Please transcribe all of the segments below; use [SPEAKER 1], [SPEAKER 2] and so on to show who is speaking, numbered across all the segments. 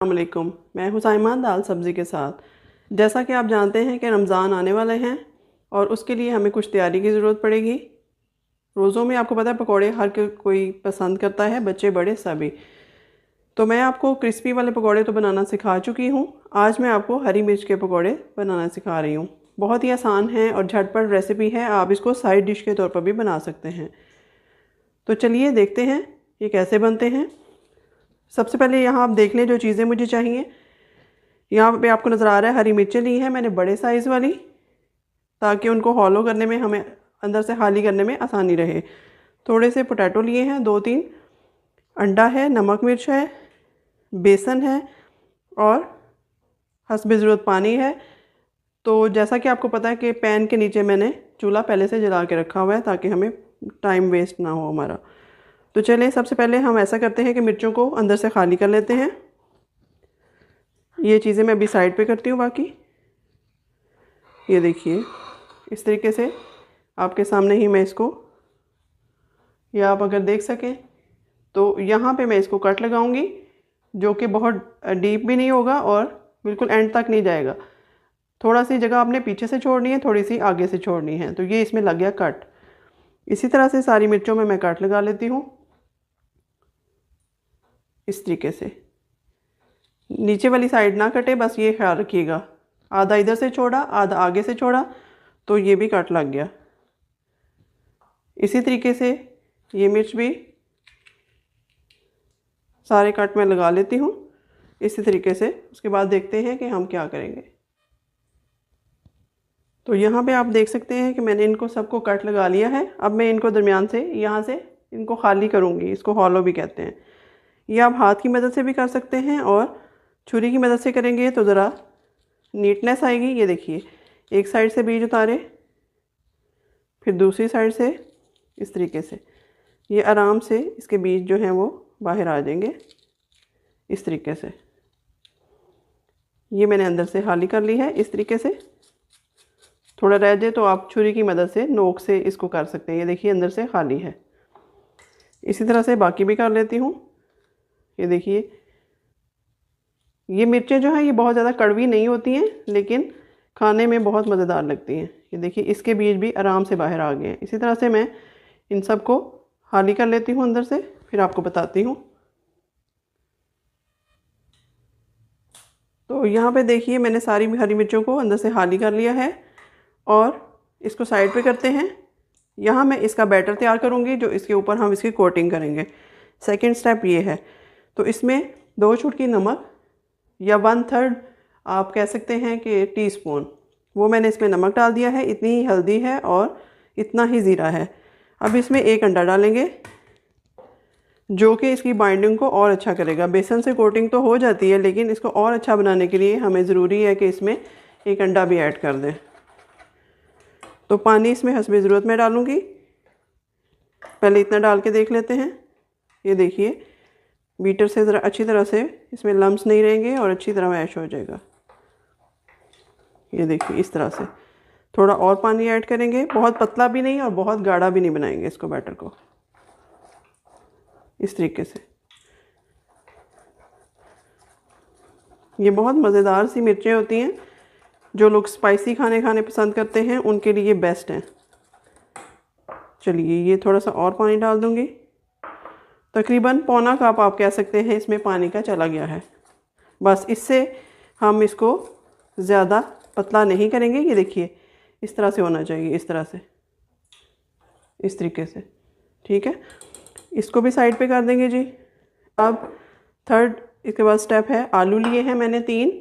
[SPEAKER 1] अस्सलामुअलैकुम। मैं हुसैमा दाल सब्ज़ी के साथ। जैसा कि आप जानते हैं कि रमज़ान आने वाले हैं और उसके लिए हमें कुछ तैयारी की ज़रूरत पड़ेगी। रोज़ों में आपको पता है पकोड़े हर कोई पसंद करता है, बच्चे बड़े सभी। तो मैं आपको क्रिस्पी वाले पकोड़े तो बनाना सिखा चुकी हूँ। आज मैं आपको हरी मिर्च के पकोड़े बनाना सिखा रही हूँ। बहुत ही आसान है और झटपट रेसिपी है। आप इसको साइड डिश के तौर पर भी बना सकते हैं। तो चलिए देखते हैं ये कैसे बनते हैं। सबसे पहले यहाँ आप देख लें जो चीज़ें मुझे चाहिए। यहाँ पे आपको नज़र आ रहा है हरी मिर्चें ली हैं मैंने बड़े साइज़ वाली, ताकि उनको हॉलो करने में हमें अंदर से खाली करने में आसानी रहे। थोड़े से पोटैटो लिए हैं 2-3, अंडा है, नमक मिर्च है, बेसन है और हस्बे ज़रूरत पानी है। तो जैसा कि आपको पता है कि पैन के नीचे मैंने चूल्हा पहले से जला के रखा हुआ है ताकि हमें टाइम वेस्ट ना हो हमारा। तो चलिए सबसे पहले हम ऐसा करते हैं कि मिर्चों को अंदर से खाली कर लेते हैं। ये चीज़ें मैं अभी साइड पे करती हूँ। बाकी ये देखिए इस तरीके से आपके सामने ही मैं इसको, या आप अगर देख सकें तो यहाँ पे मैं इसको कट लगाऊंगी, जो कि बहुत डीप भी नहीं होगा और बिल्कुल एंड तक नहीं जाएगा। थोड़ा सी जगह आपने पीछे से छोड़नी है, थोड़ी सी आगे से छोड़नी है। तो ये इसमें लग गया कट। इसी तरह से सारी मिर्चों में मैं कट लगा लेती हूँ इस तरीके से। नीचे वाली साइड ना कटे, बस ये ख्याल रखिएगा। आधा इधर से छोड़ा, आधा आगे से छोड़ा, तो ये भी कट लग गया। इसी तरीके से ये मिर्च भी सारे कट में लगा लेती हूँ इसी तरीके से। उसके बाद देखते हैं कि हम क्या करेंगे। तो यहाँ पे आप देख सकते हैं कि मैंने इनको सबको कट लगा लिया है। अब मैं इनको दरमियान से यहाँ से इनको खाली करूँगी। इसको हॉलो भी कहते हैं। ये आप हाथ की मदद से भी कर सकते हैं और छुरी की मदद से करेंगे तो ज़रा नीटनेस आएगी। ये देखिए एक साइड से बीज उतारे, फिर दूसरी साइड से इस तरीके से। ये आराम से इसके बीज जो हैं वो बाहर आ जाएंगे इस तरीके से। ये मैंने अंदर से खाली कर ली है इस तरीके से। थोड़ा रह जाए तो आप छुरी की मदद से नोक से इसको कर सकते हैं। ये देखिए अंदर से खाली है। इसी तरह से बाकी भी कर लेती हूँ। ये देखिए ये मिर्चें जो हैं ये बहुत ज़्यादा कड़वी नहीं होती हैं, लेकिन खाने में बहुत मज़ेदार लगती हैं। ये देखिए इसके बीज भी आराम से बाहर आ गए हैं। इसी तरह से मैं इन सब को खाली कर लेती हूँ अंदर से, फिर आपको बताती हूँ। तो यहाँ पे देखिए मैंने सारी हरी मिर्चों को अंदर से खाली कर लिया है और इसको साइड पे करते हैं। यहाँ मैं इसका बैटर तैयार करूँगी जो इसके ऊपर हम इसकी कोटिंग करेंगे। सेकंड स्टेप ये है। तो इसमें 2 चुटकी नमक या 1/3 आप कह सकते हैं कि टीस्पून, वो मैंने इसमें नमक डाल दिया है। इतनी ही हल्दी है और इतना ही ज़ीरा है। अब इसमें 1 अंडा डालेंगे जो कि इसकी बाइंडिंग को और अच्छा करेगा। बेसन से कोटिंग तो हो जाती है, लेकिन इसको और अच्छा बनाने के लिए हमें ज़रूरी है कि इसमें 1 अंडा भी ऐड कर दें। तो पानी इसमें हस्बे ज़रूरत में डालूँगी। पहले इतना डाल के देख लेते हैं। ये देखिए बीटर से ज़रा अच्छी तरह से इसमें लम्स नहीं रहेंगे और अच्छी तरह मैश हो जाएगा। ये देखिए इस तरह से। थोड़ा और पानी ऐड करेंगे, बहुत पतला भी नहीं और बहुत गाढ़ा भी नहीं बनाएंगे इसको, बैटर को इस तरीके से। ये बहुत मज़ेदार सी मिर्चें होती हैं। जो लोग स्पाइसी खाने पसंद करते हैं उनके लिए बेस्ट हैं। चलिए ये थोड़ा सा और पानी डाल दूँगी। तकरीबन पौना कप आप कह सकते हैं इसमें पानी का चला गया है। बस इससे हम इसको ज़्यादा पतला नहीं करेंगे। ये देखिए इस तरह से होना चाहिए, इस तरह से, इस तरीके से। ठीक है, इसको भी साइड पे कर देंगे जी। अब थर्ड इसके बाद स्टेप है। आलू लिए हैं मैंने 3।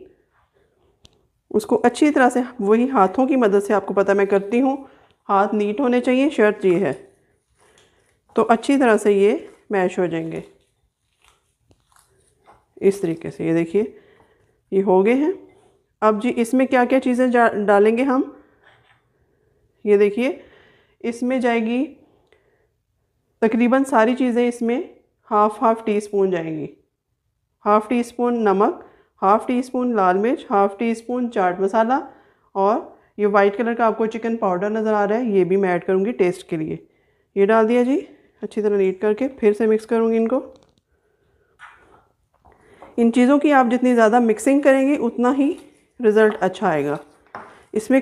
[SPEAKER 1] उसको अच्छी तरह से वही हाथों की मदद से, आपको पता मैं करती हूँ, हाथ नीट होने चाहिए, शर्त ये है। तो अच्छी तरह से ये मैश हो जाएंगे इस तरीके से। ये देखिए ये हो गए हैं। अब जी इसमें क्या क्या चीज़ें डालेंगे हम। ये देखिए इसमें जाएगी तकरीबन सारी चीज़ें। इसमें हाफ़ टी-स्पून जाएंगी। हाफ़ टी-स्पून नमक, हाफ़ टी-स्पून लाल मिर्च, हाफ़ टी-स्पून चाट मसाला, और ये वाइट कलर का आपको चिकन पाउडर नज़र आ रहा है, ये भी मैं ऐड करूँगी टेस्ट के लिए। ये डाल दिया जी। अच्छी तरह नीट करके फिर से मिक्स करूँगी इनको। इन चीज़ों की आप जितनी ज़्यादा मिक्सिंग करेंगे उतना ही रिज़ल्ट अच्छा आएगा। इसमें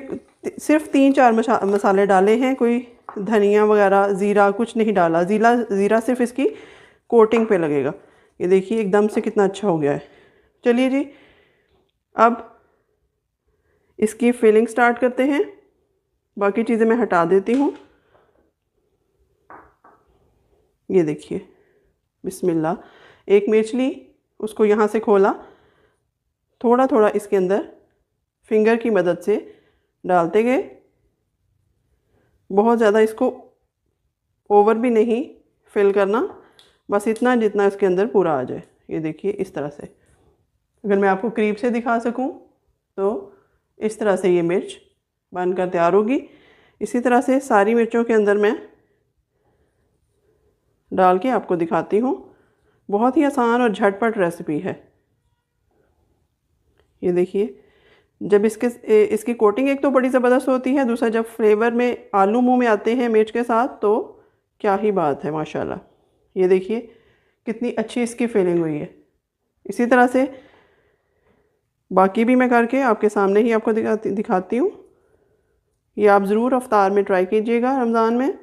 [SPEAKER 1] सिर्फ 3-4 मसाले डाले हैं, कोई धनिया वगैरह ज़ीरा कुछ नहीं डाला। ज़ीरा सिर्फ इसकी कोटिंग पे लगेगा। ये देखिए एकदम से कितना अच्छा हो गया है। चलिए जी, अब इसकी फिलिंग स्टार्ट करते हैं। बाकी चीज़ें मैं हटा देती हूँ। ये देखिए, बिस्मिल्लाह। एक मिर्च ली, उसको यहाँ से खोला, थोड़ा थोड़ा इसके अंदर फिंगर की मदद से डालते गए। बहुत ज़्यादा इसको ओवर भी नहीं फिल करना, बस इतना जितना इसके अंदर पूरा आ जाए। ये देखिए इस तरह से। अगर मैं आपको करीब से दिखा सकूं तो इस तरह से ये मिर्च बनकर तैयार होगी। इसी तरह से सारी मिर्चों के अंदर मैं डाल के आपको दिखाती हूँ। बहुत ही आसान और झटपट रेसिपी है। ये देखिए, जब इसकी कोटिंग एक तो बड़ी ज़बरदस्त होती है, दूसरा जब फ्लेवर में आलू मुंह में आते हैं मिर्च के साथ तो क्या ही बात है माशाल्लाह। ये देखिए कितनी अच्छी इसकी फीलिंग हुई है। इसी तरह से बाकी भी मैं करके आपके सामने ही आपको दिखाती हूँ। ये आप ज़रूर अफ्तार में ट्राई कीजिएगा, रमज़ान में।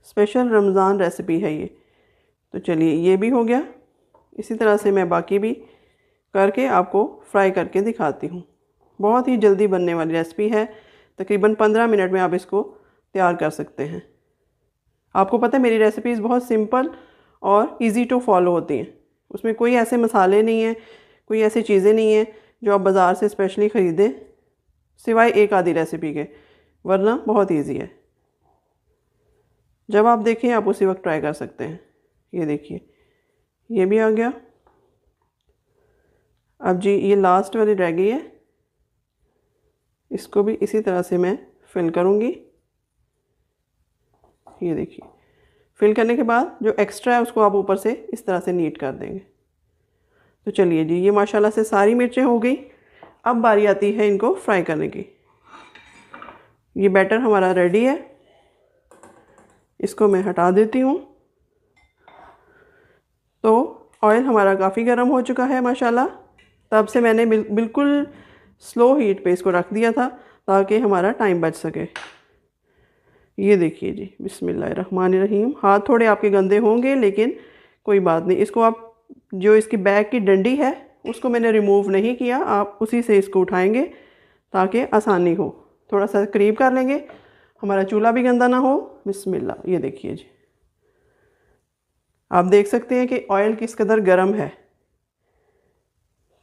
[SPEAKER 1] स्पेशल रमज़ान रेसिपी है ये। तो चलिए, ये भी हो गया। इसी तरह से मैं बाकी भी करके आपको फ्राई करके दिखाती हूँ। बहुत ही जल्दी बनने वाली रेसिपी है। तकरीबन 15 मिनट में आप इसको तैयार कर सकते हैं। आपको पता है मेरी रेसिपीज़ बहुत सिंपल और इजी टू फॉलो होती हैं। उसमें कोई ऐसे मसाले नहीं हैं, कोई ऐसी चीज़ें नहीं हैं जो आप बाज़ार से स्पेशली ख़रीदें, सिवाय एक आधी रेसिपी के, वरना बहुत ईजी है। जब आप देखें आप उसी वक्त ट्राई कर सकते हैं। ये देखिए, ये भी आ गया। अब जी ये लास्ट वाली रह गई है, इसको भी इसी तरह से मैं फिल करूँगी। ये देखिए, फिल करने के बाद जो एक्स्ट्रा है उसको आप ऊपर से इस तरह से नीट कर देंगे। तो चलिए जी, ये माशाल्लाह से सारी मिर्चें हो गई। अब बारी आती है इनको फ्राई करने की। ये बैटर हमारा रेडी है, इसको मैं हटा देती हूँ। तो ऑयल हमारा काफ़ी गर्म हो चुका है माशाल्लाह। तब से मैंने बिल्कुल स्लो हीट पे इसको रख दिया था ताकि हमारा टाइम बच सके। ये देखिए जी, बिस्मिल्लाहिर्रहमानिर्रहीम। हाथ थोड़े आपके गंदे होंगे लेकिन कोई बात नहीं। इसको आप जो इसकी बैक की डंडी है उसको मैंने रिमूव नहीं किया, आप उसी से इसको उठाएंगे ताकि आसानी हो। थोड़ा सा करीब कर लेंगे, हमारा चूल्हा भी गंदा ना हो। बिस्मिल्लाह। ये देखिए जी, आप देख सकते हैं कि ऑयल किस कदर गर्म है।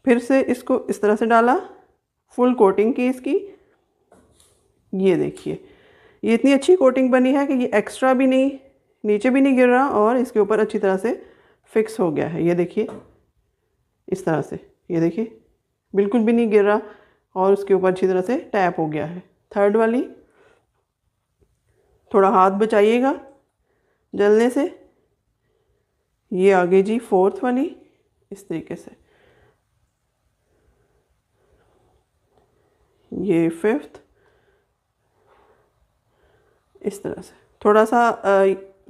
[SPEAKER 1] फिर से इसको इस तरह से डाला, फुल कोटिंग की इसकी। ये देखिए, ये इतनी अच्छी कोटिंग बनी है कि ये एक्स्ट्रा भी नहीं, नीचे भी नहीं गिर रहा और इसके ऊपर अच्छी तरह से फिक्स हो गया है। ये देखिए इस तरह से, ये देखिए बिल्कुल भी नहीं गिर रहा और उसके ऊपर अच्छी तरह से टैप हो गया है। थर्ड वाली, थोड़ा हाथ बचाइएगा जलने से। ये आ गई जी फोर्थ वाली, इस तरीके से। ये फिफ्थ, इस तरह से। थोड़ा सा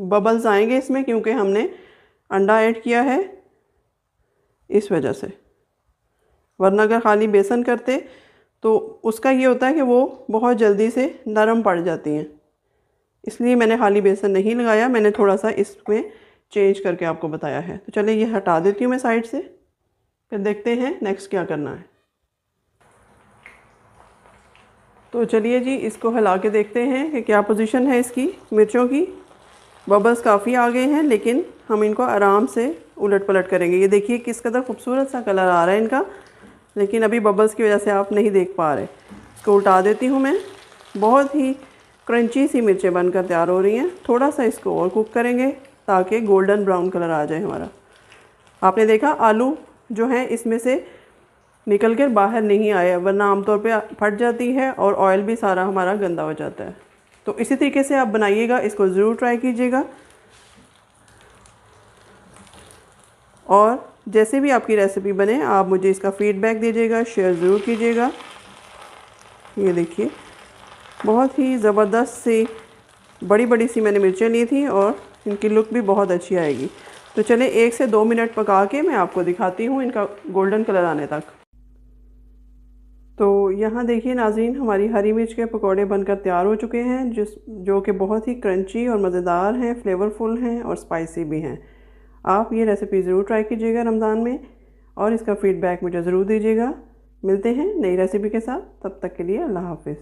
[SPEAKER 1] बबल्स आएंगे इसमें क्योंकि हमने अंडा ऐड किया है, इस वजह से। वरना अगर खाली बेसन करते तो उसका ये होता है कि वो बहुत जल्दी से नरम पड़ जाती हैं। इसलिए मैंने खाली बेसन नहीं लगाया, मैंने थोड़ा सा इसमें चेंज करके आपको बताया है। तो चलिए ये हटा देती हूँ मैं साइड से, फिर देखते हैं नेक्स्ट क्या करना है। तो चलिए जी, इसको हिला के देखते हैं कि क्या पोजीशन है इसकी मिर्चों की। बबल्स काफ़ी आ गए हैं लेकिन हम इनको आराम से उलट पलट करेंगे। ये देखिए किस कदर खूबसूरत सा कलर आ रहा है इनका, लेकिन अभी बबल्स की वजह से आप नहीं देख पा रहे। इसको उल्टा देती हूँ मैं। बहुत ही क्रंची सी मिर्चें बनकर तैयार हो रही हैं। थोड़ा सा इसको और कुक करेंगे ताकि गोल्डन ब्राउन कलर आ जाए हमारा। आपने देखा आलू जो है इसमें से निकल कर बाहर नहीं आया, वरना आमतौर पे फट जाती है और ऑयल भी सारा हमारा गंदा हो जाता है। तो इसी तरीके से आप बनाइएगा, इसको ज़रूर ट्राई कीजिएगा। और जैसे भी आपकी रेसिपी बने आप मुझे इसका फ़ीडबैक दीजिएगा, शेयर ज़रूर कीजिएगा। ये देखिए बहुत ही ज़बरदस्त सी बड़ी बड़ी सी मैंने मिर्चें ली थी और इनकी लुक भी बहुत अच्छी आएगी। तो चले 1 से 2 मिनट पका के मैं आपको दिखाती हूँ इनका गोल्डन कलर आने तक। तो यहाँ देखिए नाज़रीन, हमारी हरी मिर्च के पकोड़े बनकर तैयार हो चुके हैं, जो कि बहुत ही क्रंची और मज़ेदार हैं, फ्लेवरफुल हैं और स्पाइसी भी हैं। आप ये रेसिपी ज़रूर ट्राई कीजिएगा रमज़ान में और इसका फ़ीडबैक मुझे ज़रूर दीजिएगा। मिलते हैं नई रेसिपी के साथ, तब तक के लिए अल्लाह हाफ़िज़।